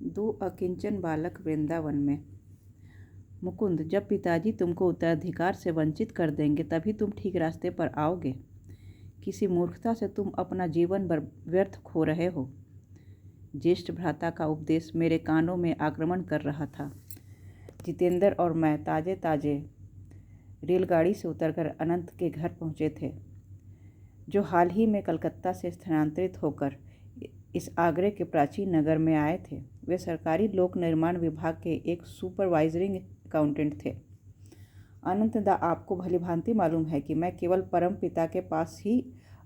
दो अकिंचन बालक वृंदावन में। मुकुंद, जब पिताजी तुमको उत्तराधिकार से वंचित कर देंगे तभी तुम ठीक रास्ते पर आओगे। किसी मूर्खता से तुम अपना जीवन भर व्यर्थ खो रहे हो। ज्येष्ठ भ्राता का उपदेश मेरे कानों में आक्रमण कर रहा था। जितेंद्र और मैं ताजे ताजे रेलगाड़ी से उतरकर अनंत के घर पहुंचे थे, जो हाल ही में कलकत्ता से स्थानांतरित होकर इस आगरे के प्राचीन नगर में आए थे। वे सरकारी लोक निर्माण विभाग के एक सुपरवाइजरिंग अकाउंटेंट थे। अनंतदा, आपको भलीभांति मालूम है कि मैं केवल परम पिता के पास ही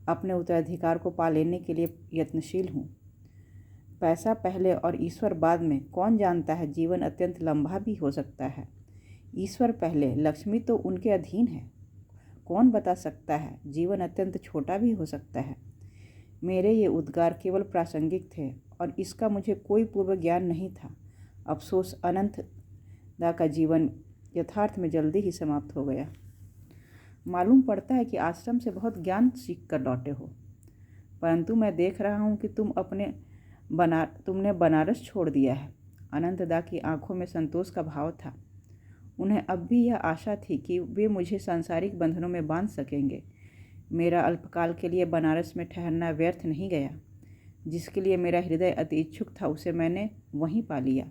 अपने उत्तराधिकार को पा लेने के लिए यत्नशील हूँ। पैसा पहले और ईश्वर बाद में, कौन जानता है, जीवन अत्यंत लंबा भी हो सकता है। ईश्वर पहले, लक्ष्मी तो उनके अधीन है। कौन बता सकता है, जीवन अत्यंत छोटा भी हो सकता है। मेरे ये उद्गार केवल प्रासंगिक थे और इसका मुझे कोई पूर्व ज्ञान नहीं था। अफसोस, अनंतदा का जीवन यथार्थ में जल्दी ही समाप्त हो गया। मालूम पड़ता है कि आश्रम से बहुत ज्ञान सीख कर लौटे हो, परंतु मैं देख रहा हूँ कि तुमने बनारस छोड़ दिया है। अनंतदा की आंखों में संतोष का भाव था। उन्हें अब भी यह आशा थी कि वे मुझे सांसारिक बंधनों में बांध सकेंगे। मेरा अल्पकाल के लिए बनारस में ठहरना व्यर्थ नहीं गया। जिसके लिए मेरा हृदय अति इच्छुक था उसे मैंने वहीं पा लिया।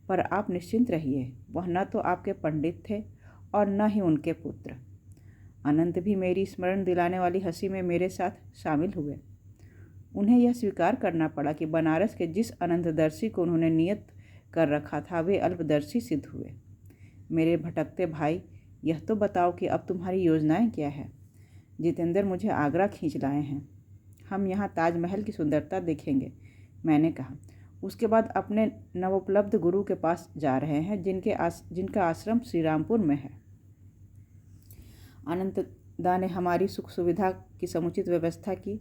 पर आप निश्चिंत रहिए, वह न तो आपके पंडित थे और न ही उनके पुत्र। अनंत भी मेरी स्मरण दिलाने वाली हंसी में मेरे साथ शामिल हुए। उन्हें यह स्वीकार करना पड़ा कि बनारस के जिस अनंतदर्शी को उन्होंने नियत कर रखा था वे अल्पदर्शी सिद्ध हुए। मेरे भटकते भाई, यह तो बताओ कि अब तुम्हारी योजनाएं क्या है। जितेंद्र मुझे आगरा खींच लाए हैं। हम यहाँ ताजमहल की सुंदरता देखेंगे, मैंने कहा। उसके बाद अपने नवोपलब्ध गुरु के पास जा रहे हैं, जिनका आश्रम श्रीरामपुर में है। अनंतदा ने हमारी सुख सुविधा की समुचित व्यवस्था की।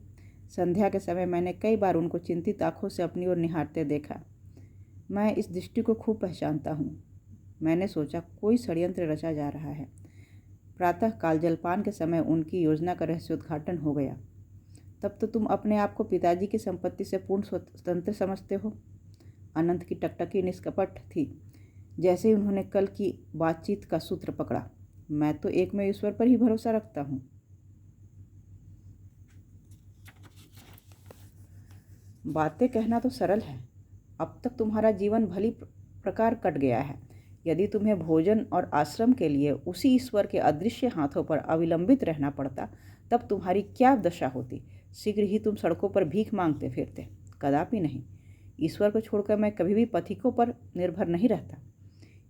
संध्या के समय मैंने कई बार उनको चिंतित आंखों से अपनी ओर निहारते देखा। मैं इस दृष्टि को खूब पहचानता हूँ। मैंने सोचा, कोई षड्यंत्र रचा जा रहा है। प्रातः काल जलपान के समय उनकी योजना का रहस्योद्घाटन हो गया। तब तो तुम अपने आप को पिताजी की संपत्ति से पूर्ण स्वतंत्र समझते हो। अनंत की टकटकी निष्कपट थी। जैसे ही उन्होंने कल की बातचीत का सूत्र पकड़ा, मैं तो एक में ईश्वर पर ही भरोसा रखता हूँ। बातें कहना तो सरल है। अब तक तुम्हारा जीवन भली प्रकार कट गया है। यदि तुम्हें भोजन और आश्रम के लिए उसी ईश्वर के अदृश्य हाथों पर अविलंबित रहना पड़ता, तब तुम्हारी क्या दशा होती। शीघ्र ही तुम सड़कों पर भीख मांगते फिरते। कदापि नहीं। ईश्वर को छोड़कर मैं कभी भी पथिकों पर निर्भर नहीं रहता।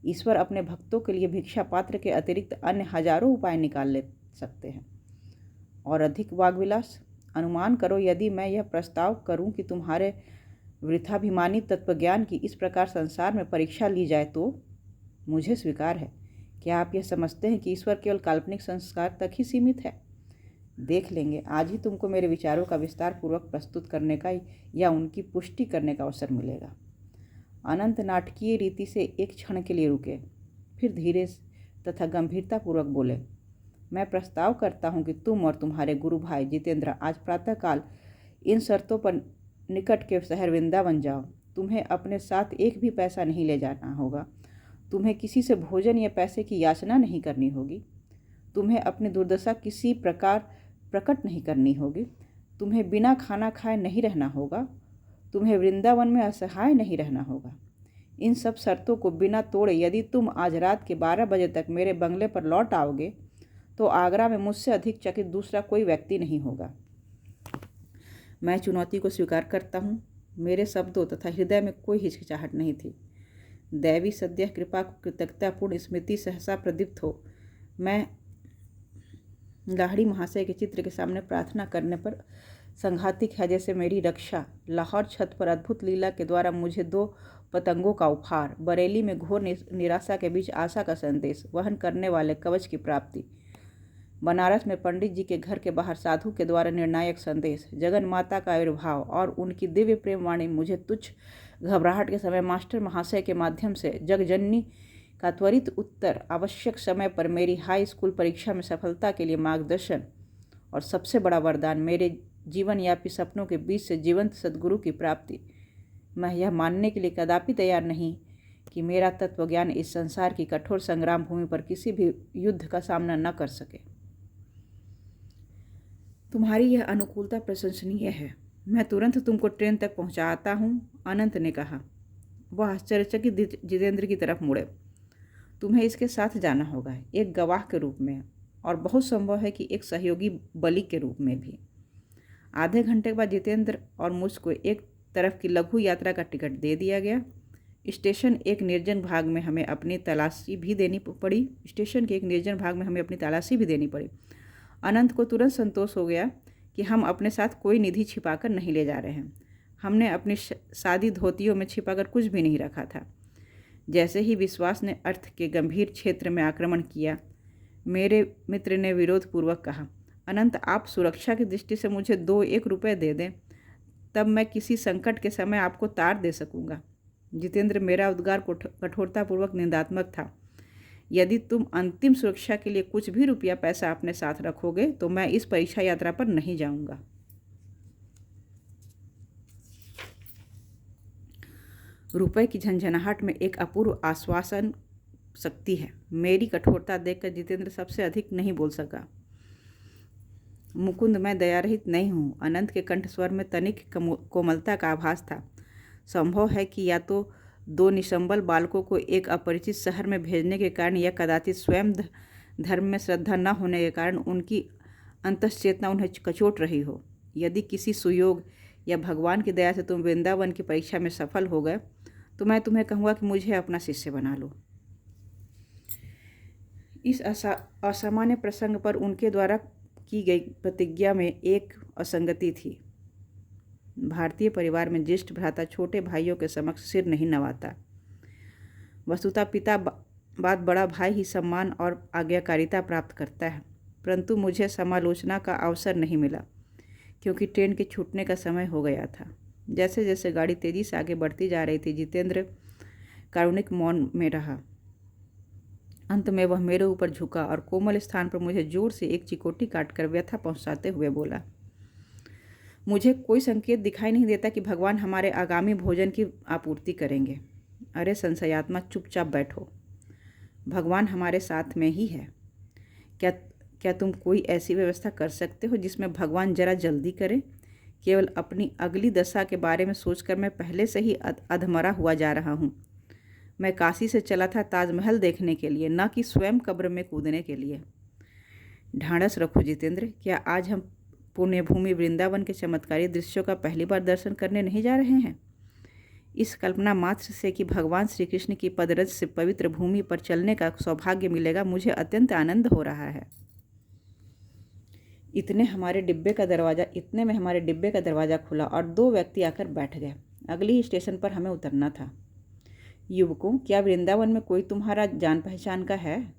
ईश्वर अपने भक्तों के लिए भिक्षा पात्र के अतिरिक्त अन्य हजारों उपाय निकाल ले सकते हैं। और अधिक वाग्विलास। अनुमान करो, यदि मैं यह प्रस्ताव करूं कि तुम्हारे वृथाभिमानी तत्वज्ञान की इस प्रकार संसार में परीक्षा ली जाए तो मुझे स्वीकार है। क्या आप यह समझते हैं कि ईश्वर केवल काल्पनिक संस्कार तक ही सीमित है? देख लेंगे। आज ही तुमको मेरे विचारों का विस्तार पूर्वक प्रस्तुत करने का या उनकी पुष्टि करने का अवसर मिलेगा। अनंत नाटकीय रीति से एक क्षण के लिए रुके, फिर धीरे तथा गंभीरतापूर्वक बोले, मैं प्रस्ताव करता हूँ कि तुम और तुम्हारे गुरु भाई जितेंद्र आज प्रातःकाल इन शर्तों पर निकट के शहर वृंदावन जाओ। तुम्हें अपने साथ एक भी पैसा नहीं ले जाना होगा। तुम्हें किसी से भोजन या पैसे की याचना नहीं करनी होगी। तुम्हें अपनी दुर्दशा किसी प्रकार प्रकट नहीं करनी होगी। तुम्हें बिना खाना खाए नहीं रहना होगा। तुम्हें वृंदावन में असहाय नहीं रहना होगा। इन सब शर्तों को बिना तोड़े यदि तुम आज रात के 12 बजे तक मेरे बंगले पर लौट आओगे तो आगरा में मुझसे अधिक चकित दूसरा कोई व्यक्ति नहीं होगा। मैं चुनौती को स्वीकार करता हूँ। मेरे शब्दों तथा हृदय में कोई हिचकिचाहट नहीं थी। दैवी सद्यः कृपा को कृतज्ञतापूर्ण स्मृति सहसा प्रदीप्त हो। मैं लाहड़ी महाशय के चित्र के सामने प्रार्थना करने पर संघातिक है जैसे मेरी रक्षा। लाहौर छत पर अद्भुत लीला के द्वारा मुझे 2 पतंगों का उपहार। बरेली में घोर निराशा के बीच आशा का संदेश वहन करने वाले कवच की प्राप्ति। बनारस में पंडित जी के घर के बाहर साधु के द्वारा निर्णायक संदेश। जगन माता का आविर्भाव और उनकी दिव्य प्रेम वाणी मुझे तुच्छ घबराहट के समय मास्टर महाशय के माध्यम से जगजननी का त्वरित उत्तर, आवश्यक समय पर मेरी हाई स्कूल परीक्षा में सफलता के लिए मार्गदर्शन और सबसे बड़ा वरदान, मेरे जीवनयापी सपनों के बीच से जीवंत सद्गुरु की प्राप्ति। मैं यह मानने के लिए कदापि तैयार नहीं कि मेरा तत्वज्ञान इस संसार की कठोर संग्राम भूमि पर किसी भी युद्ध का सामना न कर सके। तुम्हारी यह अनुकूलता प्रशंसनीय है। मैं तुरंत तुमको ट्रेन तक पहुंचाता हूँ, अनंत ने कहा। वह आश्चर्यचकित जितेंद्र की तरफ मुड़े। तुम्हें इसके साथ जाना होगा, एक गवाह के रूप में, और बहुत संभव है कि एक सहयोगी बलि के रूप में भी। आधे घंटे के बाद जितेंद्र और मुझको एक तरफ की लघु यात्रा का टिकट दे दिया गया। स्टेशन के एक निर्जन भाग में हमें अपनी तलाशी भी देनी पड़ी। अनंत को तुरंत संतोष हो गया कि हम अपने साथ कोई निधि छिपाकर नहीं ले जा रहे हैं। हमने अपनी सादी धोतियों में छिपाकर कुछ भी नहीं रखा था। जैसे ही विश्वास ने अर्थ के गंभीर क्षेत्र में आक्रमण किया, मेरे मित्र ने विरोधपूर्वक कहा, अनंत, आप सुरक्षा की दृष्टि से मुझे 2-1 रुपये दे दें, तब मैं किसी संकट के समय आपको तार दे सकूंगा। जितेंद्र, मेरा उद्गार कठोरतापूर्वक निंदात्मक था। यदि तुम अंतिम सुरक्षा के लिए कुछ भी रुपया पैसा अपने साथ रखोगे तो मैं इस परीक्षा यात्रा पर नहीं जाऊंगा। रुपए की झंझनाहट में एक अपूर्व आश्वासन शक्ति है। मेरी कठोरता देखकर जितेंद्र सबसे अधिक नहीं बोल सका। मुकुंद, मैं दयारहित नहीं हूँ। अनंत के कंठस्वर में तनिक कोमलता का आभास था। संभव है कि या तो 2 निसंबल बालकों को एक अपरिचित शहर में भेजने के कारण या कदाचित स्वयं धर्म में श्रद्धा न होने के कारण उनकी अंतश्चेतना उन्हें कचोट रही हो। यदि किसी सुयोग या भगवान की दया से तुम वृंदावन की परीक्षा में सफल हो गए तो मैं तुम्हें कहूँगा कि मुझे अपना शिष्य बना लो। इस असामान्य प्रसंग पर उनके द्वारा की गई प्रतिज्ञा में एक असंगति थी। भारतीय परिवार में ज्येष्ठ भ्राता छोटे भाइयों के समक्ष सिर नहीं नवाता। वस्तुतः पिता बाद बड़ा भाई ही सम्मान और आज्ञाकारिता प्राप्त करता है, परंतु मुझे समालोचना का अवसर नहीं मिला क्योंकि ट्रेन के छूटने का समय हो गया था। जैसे जैसे गाड़ी तेजी से आगे बढ़ती जा रही थी, जितेंद्र कारुणिक मौन में रहा। अंत में वह मेरे ऊपर झुका और कोमल स्थान पर मुझे जोर से एक चिकोटी काटकर व्यथा पहुंचाते हुए बोला, मुझे कोई संकेत दिखाई नहीं देता कि भगवान हमारे आगामी भोजन की आपूर्ति करेंगे। अरे संशयात्मा, चुपचाप बैठो। भगवान हमारे साथ में ही है। क्या तुम कोई ऐसी व्यवस्था कर सकते हो जिसमें भगवान जरा जल्दी करे? केवल अपनी अगली दशा के बारे में सोचकर मैं पहले से ही अधमरा हुआ जा रहा हूँ। मैं काशी से चला था ताजमहल देखने के लिए, न कि स्वयं कब्र में कूदने के लिए। ढाढ़स रखो जितेंद्र। क्या आज हम पुण्यभूमि वृंदावन के चमत्कारी दृश्यों का पहली बार दर्शन करने नहीं जा रहे हैं? इस कल्पना मात्र से कि भगवान श्री कृष्ण की पदरज से पवित्र भूमि पर चलने का सौभाग्य मिलेगा, मुझे अत्यंत आनंद हो रहा है। इतने में हमारे डिब्बे का दरवाज़ा खुला और 2 व्यक्ति आकर बैठ गए। अगली ही स्टेशन पर हमें उतरना था। युवकों, क्या वृंदावन में कोई तुम्हारा जान पहचान का है?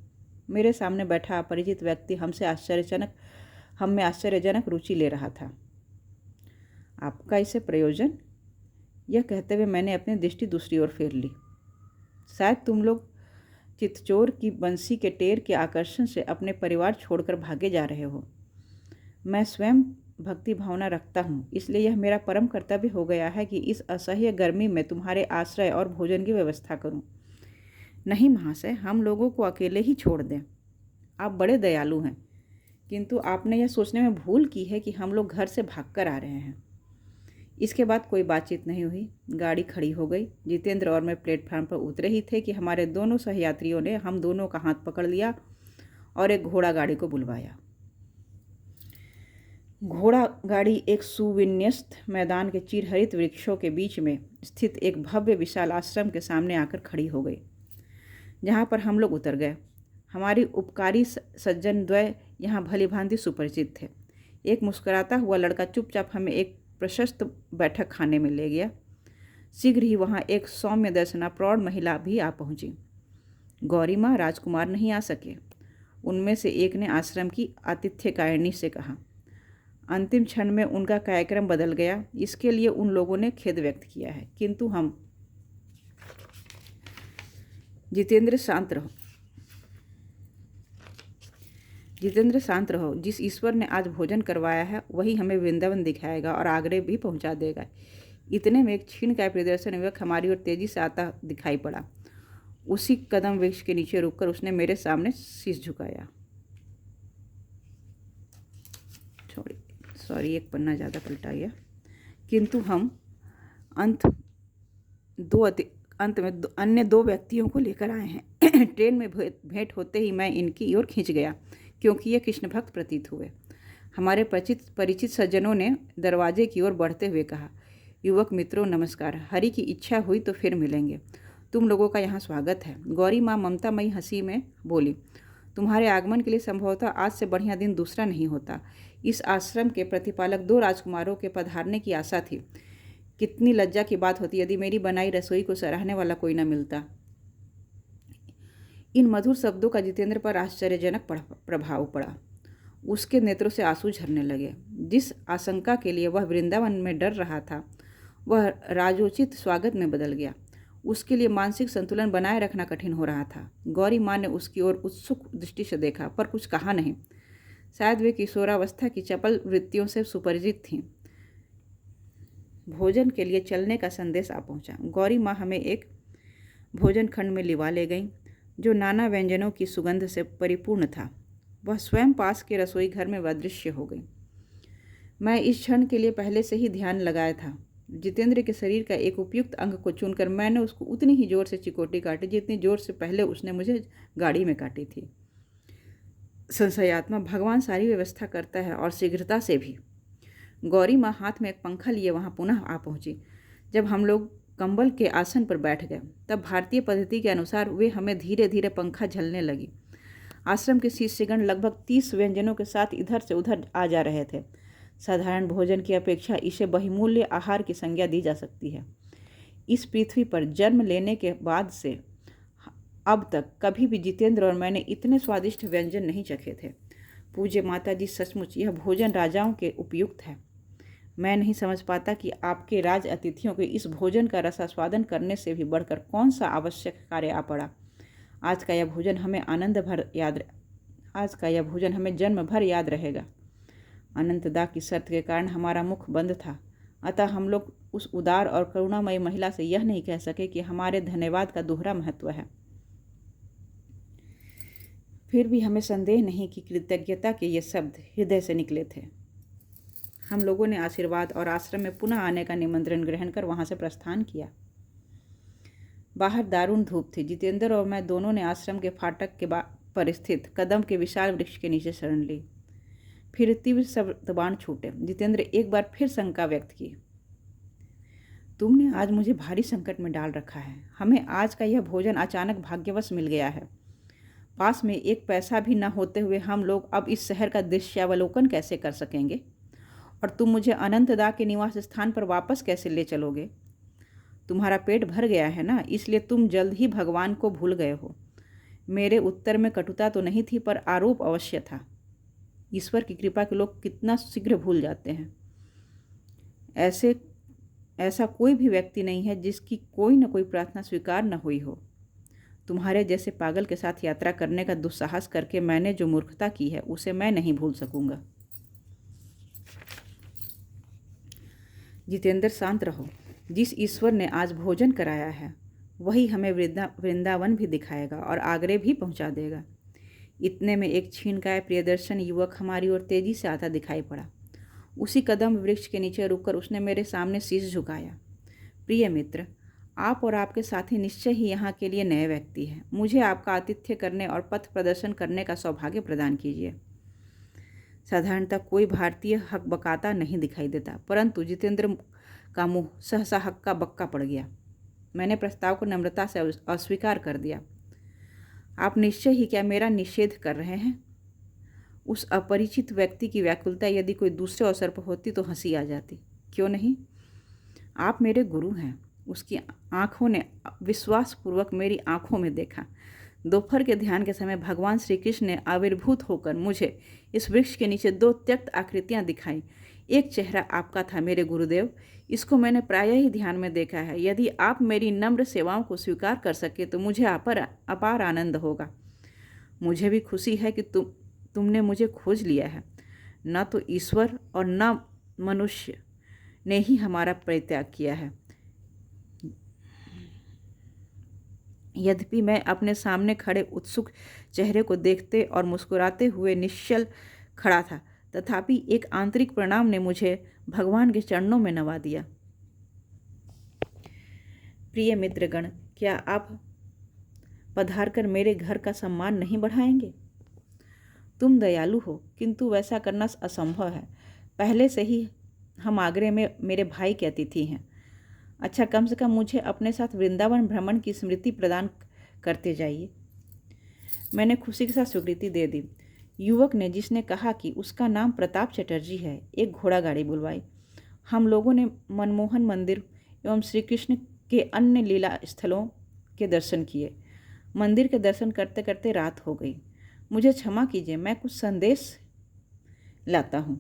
मेरे सामने बैठा अपरिचित व्यक्ति हम में आश्चर्यजनक रुचि ले रहा था। आपका इससे प्रयोजन? यह कहते हुए मैंने अपनी दृष्टि दूसरी ओर फेर ली। शायद तुम लोग चितचोर की बंसी के टेर के आकर्षण से अपने परिवार छोड़कर भागे जा रहे हो। मैं स्वयं भक्ति भावना रखता हूँ, इसलिए यह मेरा परम कर्तव्य हो गया है कि इस असह्य गर्मी में तुम्हारे आश्रय और भोजन की व्यवस्था करूँ। नहीं महाशय, हम लोगों को अकेले ही छोड़ दें। आप बड़े दयालु हैं, किंतु आपने यह सोचने में भूल की है कि हम लोग घर से भागकर आ रहे हैं। इसके बाद कोई बातचीत नहीं हुई। गाड़ी खड़ी हो गई। जितेंद्र और मैं प्लेटफार्म पर उतरे ही थे कि हमारे दोनों सहयात्रियों ने हम दोनों का हाथ पकड़ लिया और एक घोड़ा गाड़ी को बुलवाया। घोड़ा गाड़ी एक सुविन्यस्त मैदान के चिरहरित वृक्षों के बीच में स्थित एक भव्य विशाल आश्रम के सामने आकर खड़ी हो गई, जहाँ पर हम लोग उतर गए। हमारी उपकारी सज्जन द्वय यहाँ भली भांति सुपरिचित थे। एक मुस्कुराता हुआ लड़का चुपचाप हमें एक प्रशस्त बैठक खाने में ले गया। शीघ्र ही वहाँ एक सौम्य दर्शना प्रौढ़ महिला भी आ पहुँची। गौरीमा, राजकुमार नहीं आ सके, उनमें से एक ने आश्रम की आतिथ्यकारिणी से कहा। अंतिम क्षण में उनका कार्यक्रम बदल गया, इसके लिए उन लोगों ने खेद व्यक्त किया है, किंतु हम। जितेंद्र, शांत रहो। जिस ईश्वर ने आज भोजन करवाया है वही हमें वृंदावन दिखाएगा और आगरे भी पहुंचा देगा। इतने में एक क्षीणकाय प्रियदर्शन युवक हमारी ओर तेजी से आता दिखाई पड़ा। उसी कदम वृक्ष के नीचे रुककर उसने मेरे सामने शीश झुकाया। सॉरी, एक पन्ना ज़्यादा पलटा गया। किंतु हम अंत में अन्य दो व्यक्तियों को लेकर आए हैं। ट्रेन में भेंट होते ही मैं इनकी ओर खिंच गया, क्योंकि ये कृष्ण भक्त प्रतीत हुए। हमारे परिचित सज्जनों ने दरवाजे की ओर बढ़ते हुए कहा, युवक मित्रों नमस्कार, हरि की इच्छा हुई तो फिर मिलेंगे। तुम लोगों का यहाँ स्वागत है। गौरी माँ ममतामयी हंसी में बोली, तुम्हारे आगमन के लिए संभवतः आज से बढ़िया दिन दूसरा नहीं होता। इस आश्रम के प्रतिपालक 2 राजकुमारों के पधारने की आशा थी। कितनी लज्जा की बात होती यदि मेरी बनाई रसोई को सराहने वाला कोई न मिलता। इन मधुर शब्दों का जितेंद्र पर आश्चर्यजनक प्रभाव पड़ा। उसके नेत्रों से आंसू झरने लगे। जिस आशंका के लिए वह वृंदावन में डर रहा था, वह राजोचित स्वागत में बदल गया। उसके लिए मानसिक संतुलन बनाए रखना कठिन हो रहा था। गौरी माँ ने उसकी ओर उत्सुक दृष्टि से देखा, पर कुछ कहा नहीं। शायद वे किशोरावस्था की चपल वृत्तियों से सुपरिचित थीं। भोजन के लिए चलने का संदेश आ पहुंचा। गौरी माँ हमें एक भोजन खंड में लिवा ले गईं, जो नाना व्यंजनों की सुगंध से परिपूर्ण था। वह स्वयं पास के रसोई घर में अदृश्य हो गई। मैं इस क्षण के लिए पहले से ही ध्यान लगाया था। जितेंद्र के शरीर का एक उपयुक्त अंग को चुनकर मैंने उसको उतनी ही जोर से चिकोटी काटी जितनी जोर से पहले उसने मुझे गाड़ी में काटी थी। संशयात्मक भगवान सारी व्यवस्था करता है, और शीघ्रता से भी। गौरी माँ हाथ में एक पंखा लिए वहाँ पुनः आ पहुँची। जब हम लोग कंबल के आसन पर बैठ गए, तब भारतीय पद्धति के अनुसार वे हमें धीरे धीरे पंखा झलने लगी। आश्रम के शिष्यगण लगभग 30 व्यंजनों के साथ इधर से उधर आ जा रहे थे। साधारण भोजन की अपेक्षा इसे बहुमूल्य आहार की संज्ञा दी जा सकती है। इस पृथ्वी पर जन्म लेने के बाद से अब तक कभी भी जितेंद्र और मैंने इतने स्वादिष्ट व्यंजन नहीं चखे थे। पूज्य माता जी, सचमुच यह भोजन राजाओं के उपयुक्त है। मैं नहीं समझ पाता कि आपके राज अतिथियों के इस भोजन का रसास्वादन करने से भी बढ़कर कौन सा आवश्यक कार्य आ पड़ा। आज का यह भोजन हमें जन्म भर याद रहेगा। अनंतदा की शर्त के कारण हमारा मुख बंद था, अतः हम लोग उस उदार और करुणामयी महिला से यह नहीं कह सके कि हमारे धन्यवाद का दोहरा महत्व है। फिर भी हमें संदेह नहीं कि कृतज्ञता के ये शब्द हृदय से निकले थे। हम लोगों ने आशीर्वाद और आश्रम में पुनः आने का निमंत्रण ग्रहण कर वहां से प्रस्थान किया। बाहर दारुण धूप थी। जितेंद्र और मैं दोनों ने आश्रम के फाटक के पर स्थित कदम के विशाल वृक्ष के नीचे शरण ली। फिर तीव्र शब्दबाण छूटे। जितेंद्र एक बार फिर शंका व्यक्त की, तुमने आज मुझे भारी संकट में डाल रखा है। हमें आज का यह भोजन अचानक भाग्यवश मिल गया है। पास में एक पैसा भी न होते हुए हम लोग अब इस शहर का दृश्यावलोकन कैसे कर सकेंगे, और तुम मुझे अनंतदा के निवास स्थान पर वापस कैसे ले चलोगे? तुम्हारा पेट भर गया है ना, इसलिए तुम जल्द ही भगवान को भूल गए हो। मेरे उत्तर में कटुता तो नहीं थी, पर आरोप अवश्य था। ईश्वर की कृपा के लोग कितना शीघ्र भूल जाते हैं। ऐसा कोई भी व्यक्ति नहीं है जिसकी कोई न कोई प्रार्थना स्वीकार न हुई हो। तुम्हारे जैसे पागल के साथ यात्रा करने का दुस्साहस करके मैंने जो मूर्खता की है, उसे मैं नहीं भूल सकूंगा। जितेंद्र, शांत रहो। जिस ईश्वर ने आज भोजन कराया है, वही हमें वृंदावन भी दिखाएगा और आगरे भी पहुंचा देगा। इतने में एक क्षीणकाय प्रियदर्शन युवक हमारी ओर तेजी से आता दिखाई पड़ा। उसी कदम वृक्ष के नीचे रुककर उसने मेरे सामने शीश झुकाया। प्रिय मित्र, आप और आपके साथी निश्चय ही यहाँ के लिए नए व्यक्ति हैं। मुझे आपका आतिथ्य करने और पथ प्रदर्शन करने का सौभाग्य प्रदान कीजिए। साधारणतः कोई भारतीय हक बकाता नहीं दिखाई देता, परंतु जितेंद्र का मुंह सहसा हक्का बक्का पड़ गया। मैंने प्रस्ताव को नम्रता से अस्वीकार कर दिया। आप निश्चय ही क्या मेरा निषेध कर रहे हैं? उस अपरिचित व्यक्ति की व्याकुलता यदि कोई दूसरे अवसर पर होती तो हंसी आ जाती। क्यों नहीं? आप मेरे गुरु हैं। उसकी आंखों ने विश्वासपूर्वक मेरी आंखों में देखा। दोपहर के ध्यान के समय भगवान श्री कृष्ण ने आविर्भूत होकर मुझे इस वृक्ष के नीचे 2 त्यक्त आकृतियां दिखाई। एक चेहरा आपका था मेरे गुरुदेव। इसको मैंने प्रायः ही ध्यान में देखा है। यदि आप मेरी नम्र सेवाओं को स्वीकार कर सके तो मुझे अपार आनंद होगा। मुझे भी खुशी है कि तुमने मुझे खोज लिया है। न तो ईश्वर और न मनुष्य, ने ही हमारा परित्याग किया है। यद्यपि मैं अपने सामने खड़े उत्सुक चेहरे को देखते और मुस्कुराते हुए निश्चल खड़ा था, तथापि एक आंतरिक परिणाम ने मुझे भगवान के चरणों में नवा दिया। प्रिय मित्रगण, क्या आप पधारकर मेरे घर का सम्मान नहीं बढ़ाएंगे? तुम दयालु हो, किंतु वैसा करना असंभव है। पहले से ही हम आगरे में मेरे भाई के अतिथि हैं। अच्छा, कम से कम मुझे अपने साथ वृंदावन भ्रमण की स्मृति प्रदान करते जाइए। मैंने खुशी के साथ स्वीकृति दे दी। युवक ने, जिसने कहा कि उसका नाम प्रताप चटर्जी है, एक घोड़ा गाड़ी बुलवाई। हम लोगों ने मनमोहन मंदिर एवं श्री कृष्ण के अन्य लीला स्थलों के दर्शन किए। मंदिर के दर्शन करते करते रात हो गई। मुझे क्षमा कीजिए, मैं कुछ संदेश लाता हूँ।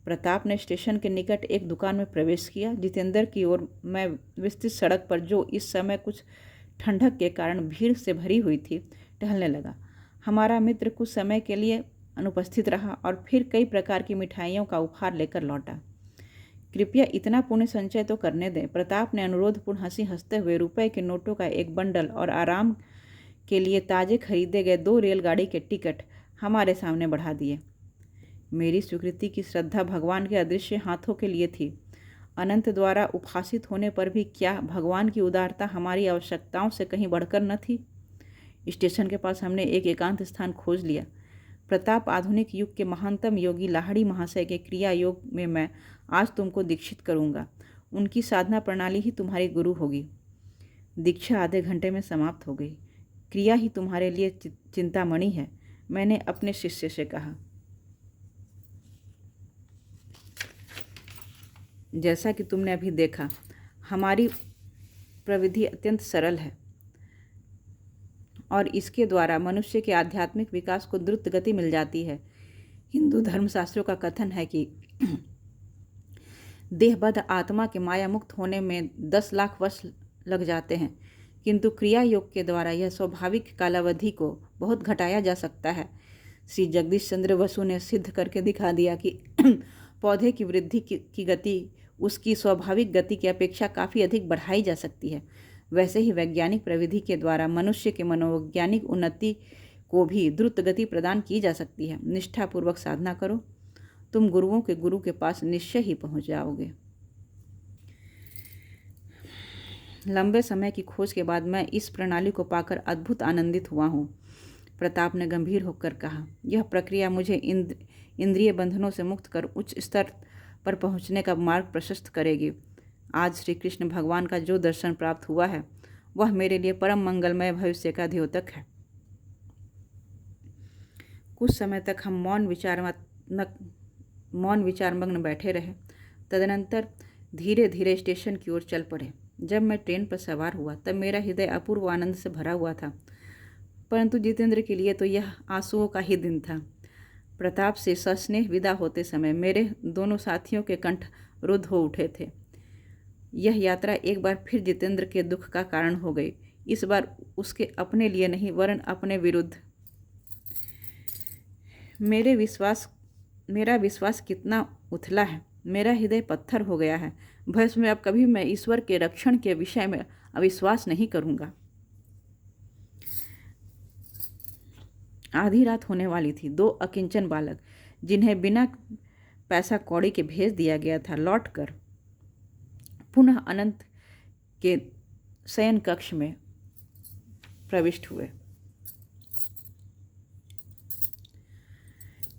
प्रताप ने स्टेशन के निकट एक दुकान में प्रवेश किया। जितेंद्र की ओर मैं विस्तृत सड़क पर, जो इस समय कुछ ठंडक के कारण भीड़ से भरी हुई थी, टहलने लगा। हमारा मित्र कुछ समय के लिए अनुपस्थित रहा और फिर कई प्रकार की मिठाइयों का उपहार लेकर लौटा। कृपया इतना पुण्य संचय तो करने दें। प्रताप ने अनुरोधपूर्ण हंसी हंसते हुए रुपए के नोटों का एक बंडल और आराम के लिए ताजे खरीदे गए 2 रेलगाड़ी के टिकट हमारे सामने बढ़ा दिए। मेरी स्वीकृति की श्रद्धा भगवान के अदृश्य हाथों के लिए थी। अनंत द्वारा उपहासित होने पर भी क्या भगवान की उदारता हमारी आवश्यकताओं से कहीं बढ़कर न थी? स्टेशन के पास हमने एक एकांत स्थान खोज लिया। प्रताप आधुनिक युग के महानतम योगी लाहड़ी महाशय के क्रिया योग में मैं आज तुमको दीक्षित करूंगा। उनकी साधना प्रणाली ही तुम्हारी गुरु होगी। दीक्षा आधे घंटे में समाप्त हो गई। क्रिया ही तुम्हारे लिए चिंतामणि है, मैंने अपने शिष्य से कहा। जैसा कि तुमने अभी देखा, हमारी प्रविधि अत्यंत सरल है और इसके द्वारा मनुष्य के आध्यात्मिक विकास को द्रुत गति मिल जाती है। हिंदू धर्मशास्त्रों का कथन है कि देहबद्ध आत्मा के माया मुक्त होने में 10 लाख वर्ष लग जाते हैं, किंतु क्रिया योग के द्वारा यह स्वाभाविक कालावधि को बहुत घटाया जा सकता है। श्री जगदीश चंद्र बसु ने सिद्ध करके दिखा दिया कि पौधे की वृद्धि की गति उसकी स्वाभाविक गति की अपेक्षा काफ़ी अधिक बढ़ाई जा सकती है। वैसे ही वैज्ञानिक प्रविधि के द्वारा मनुष्य के मनोवैज्ञानिक उन्नति को भी द्रुत गति प्रदान की जा सकती है। निष्ठापूर्वक साधना करो, तुम गुरुओं के गुरु के पास निश्चय ही पहुंच जाओगे। लंबे समय की खोज के बाद मैं इस प्रणाली को पाकर अद्भुत आनंदित हुआ हूँ, प्रताप ने गंभीर होकर कहा। यह प्रक्रिया मुझे इंद्रिय बंधनों से मुक्त कर उच्च स्तर पर पहुँचने का मार्ग प्रशस्त करेगी। आज श्री कृष्ण भगवान का जो दर्शन प्राप्त हुआ है, वह मेरे लिए परम मंगलमय भविष्य का द्योतक है। कुछ समय तक हम मौन विचारमग्न बैठे रहे। तदनंतर धीरे धीरे स्टेशन की ओर चल पड़े। जब मैं ट्रेन पर सवार हुआ तब मेरा हृदय अपूर्व आनंद से भरा हुआ था, परंतु जितेंद्र के लिए तो यह आंसुओं का ही दिन था। प्रताप से सस्नेह विदा होते समय मेरे दोनों साथियों के कंठ रुद्ध हो उठे थे। यह यात्रा एक बार फिर जितेंद्र के दुख का कारण हो गई, इस बार उसके अपने लिए नहीं वरन अपने विरुद्ध। मेरा विश्वास कितना उथला है, मेरा हृदय पत्थर हो गया है। भविष्य में अब कभी मैं ईश्वर के रक्षण के विषय में अविश्वास नहीं करूँगा। आधी रात होने वाली थी। 2 अकिंचन बालक, जिन्हें बिना पैसा कौड़ी के भेज दिया गया था, लौटकर पुनः अनंत के शयन कक्ष में प्रविष्ट हुए।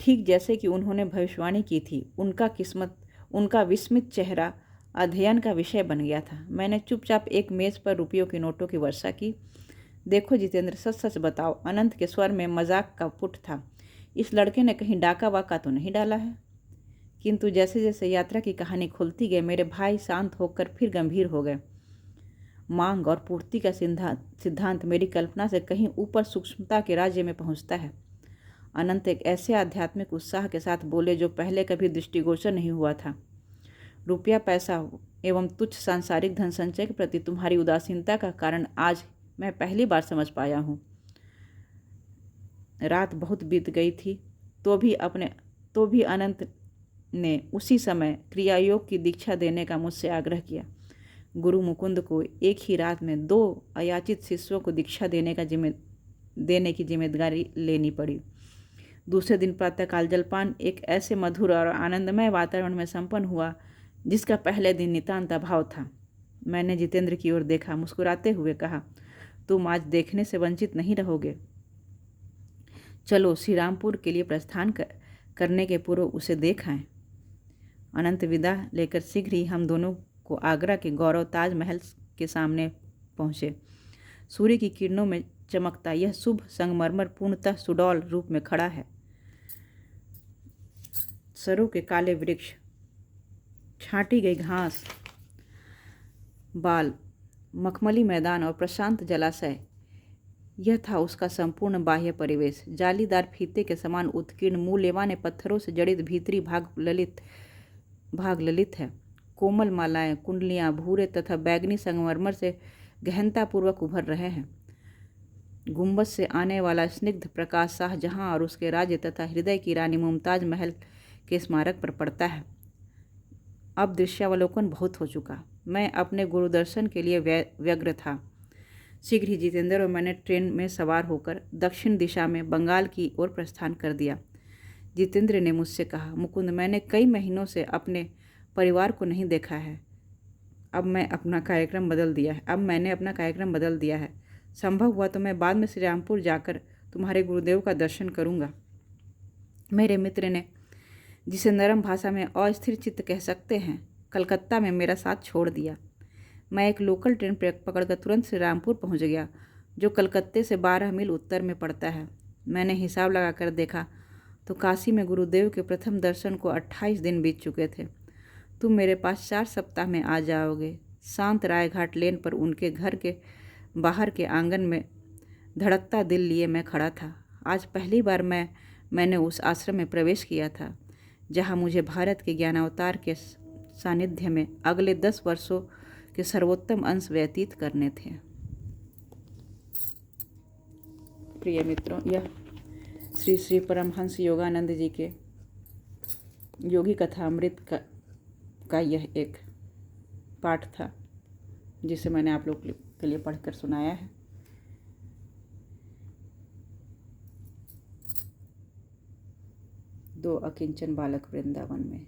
ठीक जैसे कि उन्होंने भविष्यवाणी की थी, उनका विस्मित चेहरा अध्ययन का विषय बन गया था। मैंने चुपचाप एक मेज पर रुपयों के नोटों की वर्षा की। देखो जितेंद्र, सच सच बताओ, अनंत के स्वर में मजाक का पुट था। इस लड़के ने कहीं डाका वाका तो नहीं डाला है? किंतु जैसे जैसे यात्रा की कहानी खुलती गई, मेरे भाई शांत होकर फिर गंभीर हो गए। मांग और पूर्ति का सिद्धांत मेरी कल्पना से कहीं ऊपर सूक्ष्मता के राज्य में पहुंचता है। अनंत एक ऐसे आध्यात्मिक उत्साह के साथ बोले जो पहले कभी दृष्टिगोचर नहीं हुआ था। रुपया पैसा एवं तुच्छ सांसारिक धन संचय के प्रति तुम्हारी उदासीनता का कारण आज मैं पहली बार समझ पाया हूँ। रात बहुत बीत गई थी, तो भी अनंत ने उसी समय क्रिया योग की दीक्षा देने का मुझसे आग्रह किया। गुरु मुकुंद को एक ही रात में 2 अयाचित शिष्यों को दीक्षा देने की जिम्मेदारी लेनी पड़ी। दूसरे दिन प्रातःकाल जलपान एक ऐसे मधुर और आनंदमय वातावरण में संपन्न हुआ जिसका पहले दिन नितांत अभाव था। मैंने जितेंद्र की ओर देखा, मुस्कुराते हुए कहा, तुम आज देखने से वंचित नहीं रहोगे। चलो श्रीरामपुर के लिए प्रस्थान करने के पूर्व उसे देख आएं। अनंत विदा लेकर शीघ्र ही हम दोनों को आगरा के गौरव ताज महल के सामने पहुँचे। सूर्य की किरणों में चमकता यह शुभ संगमरमर पूर्णतः सुडौल रूप में खड़ा है। सरों के काले वृक्ष, छांटी गई घास, बाल, मखमली मैदान और प्रशांत जलाशय, यह था उसका संपूर्ण बाह्य परिवेश। जालीदार फीते के समान उत्कीर्ण मूल्यवान पत्थरों से जड़ित भीतरी भाग ललित है। कोमल मालाएं, कुंडलियां भूरे तथा बैगनी संगमरमर से गहनतापूर्वक उभर रहे हैं। गुंबद से आने वाला स्निग्ध प्रकाश शाहजहां और उसके राज्य तथा हृदय की रानी मुमताज महल के स्मारक पर पड़ता है। अब दृश्यावलोकन बहुत हो चुका। मैं अपने गुरुदर्शन के लिए व्यग्र था। शीघ्र ही जितेंद्र और मैंने ट्रेन में सवार होकर दक्षिण दिशा में बंगाल की ओर प्रस्थान कर दिया। जितेंद्र ने मुझसे कहा, मुकुंद, मैंने कई महीनों से अपने परिवार को नहीं देखा है। अब मैंने अपना कार्यक्रम बदल दिया है। संभव हुआ तो मैं बाद में श्रीरामपुर जाकर तुम्हारे गुरुदेव का दर्शन करूंगा। मेरे मित्र ने, जिसे नरम भाषा में अस्थिर चित्त कह सकते हैं, कलकत्ता में मेरा साथ छोड़ दिया। मैं एक लोकल ट्रेन पकड़कर तुरंत श्रीरामपुर पहुंच गया, जो कलकत्ते से 12 मील उत्तर में पड़ता है। मैंने हिसाब लगाकर देखा तो काशी में गुरुदेव के प्रथम दर्शन को 28 दिन बीत चुके थे। तुम मेरे पास 4 सप्ताह में आ जाओगे। शांत रायघाट लेन पर उनके घर के बाहर के आंगन में धड़कता दिल लिए मैं खड़ा था। आज पहली बार मैंने उस आश्रम में प्रवेश किया था जहाँ मुझे भारत के ज्ञानावतार के सानिध्य में अगले 10 वर्षों के सर्वोत्तम अंश व्यतीत करने थे। प्रिय मित्रों, यह श्री श्री परमहंस योगानंद जी के योगी कथामृत का यह एक पाठ था जिसे मैंने आप लोग के लिए पढ़कर सुनाया है। दो अकिंचन बालक वृंदावन में।